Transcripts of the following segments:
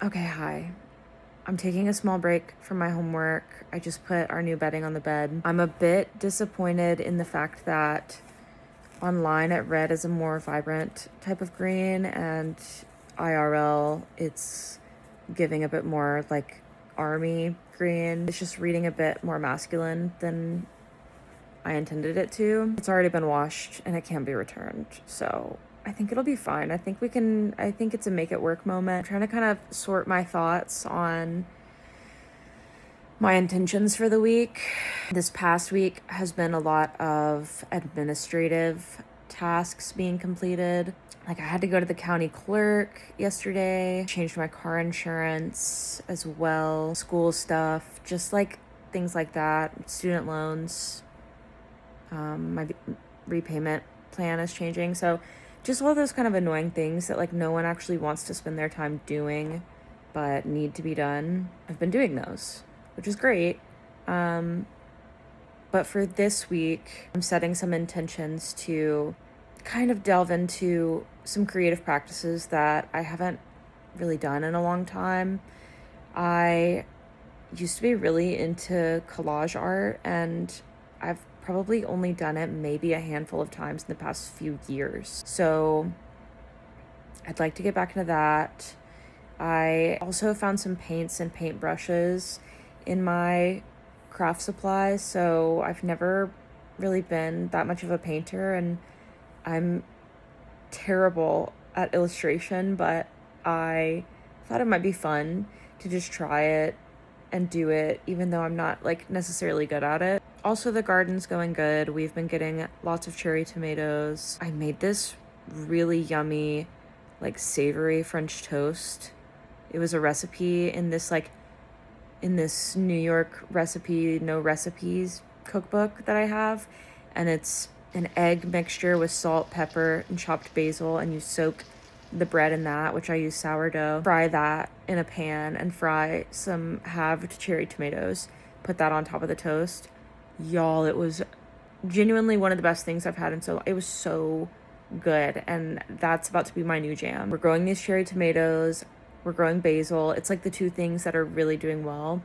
Okay, hi. I'm taking a small break from my homework. I just put our new bedding on the bed. I'm a bit disappointed in the fact that online it read as a more vibrant type of green, and IRL it's giving a bit more like army green. It's just reading a bit more masculine than I intended it to. It's already been washed and it can't be returned, so I think it'll be fine. I think it's a make it work moment. I'm trying to kind of sort my thoughts on my intentions for the week. This past week has been a lot of administrative tasks being completed. Like I had to go to the county clerk yesterday, changed my car insurance as well, school stuff, just like things like that, student loans. My repayment plan is changing. So just all those kind of annoying things that like no one actually wants to spend their time doing but need to be done. I've been doing those, which is great. But for this week, I'm setting some intentions to kind of delve into some creative practices that I haven't really done in a long time. I used to be really into collage art, and I've probably only done it maybe a handful of times in the past few years. So I'd like to get back into that. I also found some paints and paintbrushes in my craft supplies, so I've never really been that much of a painter, and I'm terrible at illustration, but I thought it might be fun to just try it and do it, even though I'm not like necessarily good at it. Also, the garden's going good. We've been getting lots of cherry tomatoes. I made this really yummy, like savory French toast. It was a recipe in this New York recipe, no recipes cookbook that I have. And it's an egg mixture with salt, pepper, and chopped basil. And you soak the bread in that, which I use sourdough. Fry that in a pan and fry some halved cherry tomatoes. Put that on top of the toast. Y'all, it was genuinely one of the best things I've had, and so it was so good, and that's about to be my new jam. We're growing these cherry tomatoes, we're growing basil. It's like the two things that are really doing well.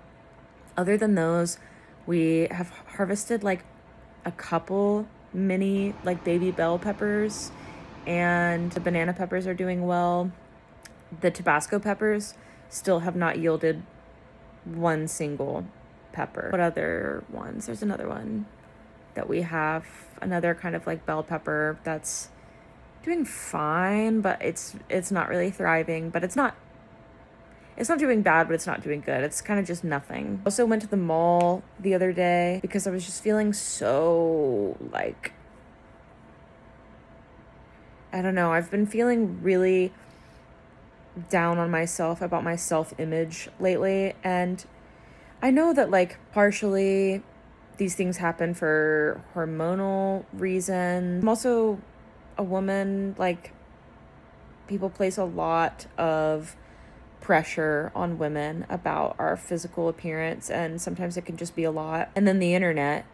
Other than those, we have harvested like a couple mini like baby bell peppers, and the banana peppers are doing well. The Tabasco peppers still have not yielded one single pepper. What other ones? There's another one that we have, another kind of like bell pepper that's doing fine, but it's not really thriving, but it's not doing bad, but it's not doing good. It's kind of just nothing. I also went to the mall the other day because I was just feeling so like, I don't know, I've been feeling really down on myself about my self-image lately, and I know that like partially these things happen for hormonal reasons. I'm also a woman, like people place a lot of pressure on women about our physical appearance, and sometimes it can just be a lot. And then the internet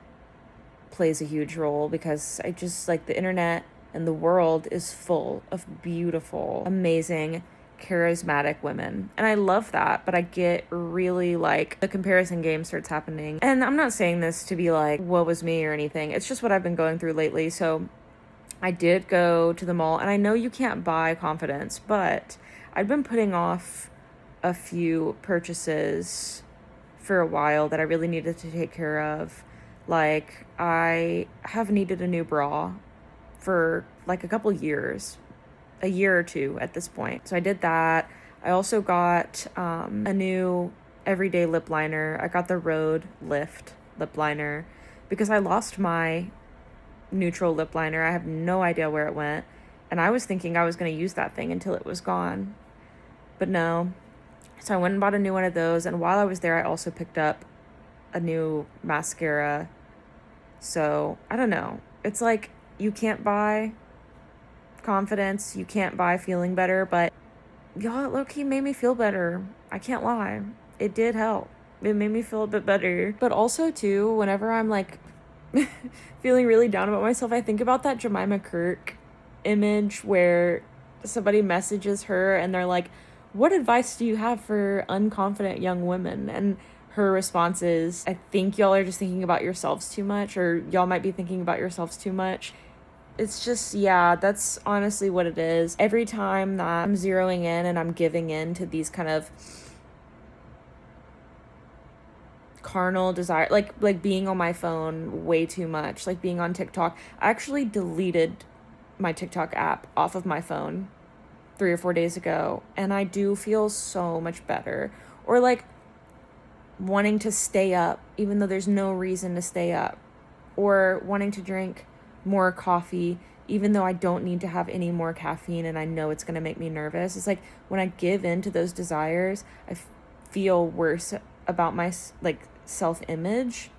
plays a huge role, because I just like the internet and the world is full of beautiful, amazing, charismatic women, and I love that, but I get really like the comparison game starts happening. And I'm not saying this to be like woe was me or anything, it's just what I've been going through lately. So I did go to the mall, and I know you can't buy confidence, but I'd been putting off a few purchases for a while that I really needed to take care of. Like I have needed a new bra for like a couple years, a year or two at this point. So I did that. I also got a new everyday lip liner. I got the Rhode Lift lip liner because I lost my neutral lip liner. I have no idea where it went, and I was thinking I was going to use that thing until it was gone, but no. So I went and bought a new one of those, and while I was there I also picked up a new mascara. So I don't know, it's like you can't buy confidence, you can't buy feeling better, but y'all, it low-key made me feel better. I can't lie, it did help. It made me feel a bit better. But also too, whenever I'm like feeling really down about myself, I think about that Jemima Kirk image where somebody messages her and they're like, what advice do you have for unconfident young women? And her response is, I think y'all are just thinking about yourselves too much, or y'all might be thinking about yourselves too much. It's just, yeah, that's honestly what it is. Every time that I'm zeroing in and I'm giving in to these kind of carnal desire, like being on my phone way too much, like being on TikTok. I actually deleted my TikTok app off of my phone 3 or 4 days ago, and I do feel so much better. Or like wanting to stay up even though there's no reason to stay up, or wanting to drink more coffee even though I don't need to have any more caffeine and I know it's going to make me nervous. It's like when I give in to those desires, I feel worse about my like self-image.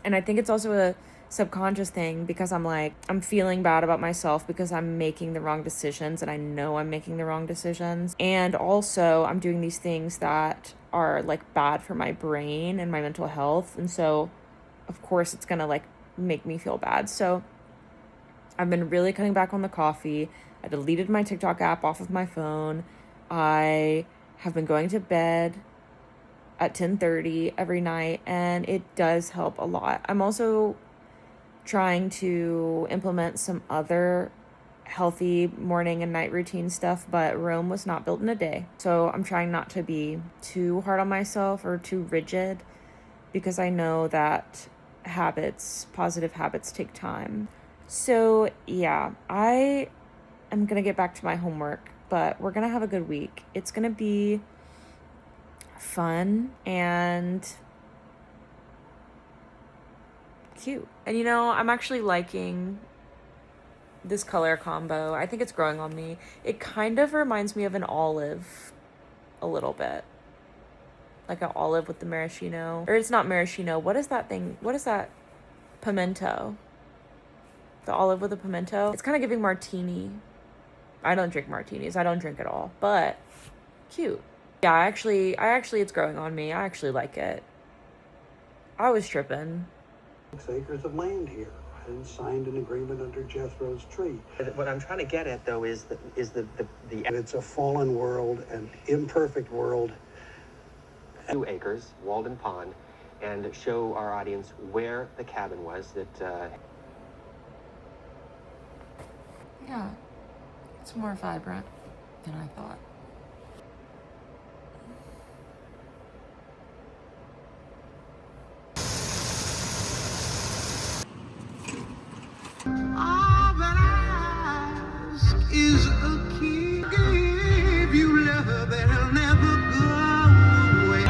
And I think it's also a subconscious thing because I'm feeling bad about myself because I'm making the wrong decisions and I know I'm making the wrong decisions. And also I'm doing these things that are like bad for my brain and my mental health. And so of course it's going to like make me feel bad. So I've been really cutting back on the coffee. I deleted my TikTok app off of my phone. I have been going to bed at 10:30 every night, and it does help a lot. I'm also trying to implement some other healthy morning and night routine stuff, but Rome was not built in a day. So I'm trying not to be too hard on myself or too rigid because I know that positive habits take time. So yeah, I am going to get back to my homework, but we're going to have a good week. It's going to be fun and cute. And you know, I'm actually liking this color combo. I think it's growing on me. It kind of reminds me of an olive a little bit. Like an olive with the maraschino. Or it's not maraschino. What is that thing? What is that? Pimento. The olive with the pimento. It's kind of giving martini. I don't drink martinis. I don't drink at all. But cute. Yeah, I actually it's growing on me. I actually like it. I was tripping. 6 acres of land here and signed an agreement under Jethro's tree. What I'm trying to get at, though, is the It's a fallen world, an imperfect world. 2 acres, Walden Pond, and show our audience where the cabin was that... Yeah, it's more vibrant than I thought. All that I ask is a key. Give you love that'll never go away.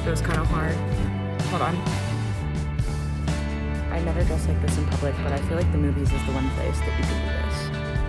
It was kind of hard. Hold on. I never dress like this in public, but I feel like the movies is the one place that you can do this.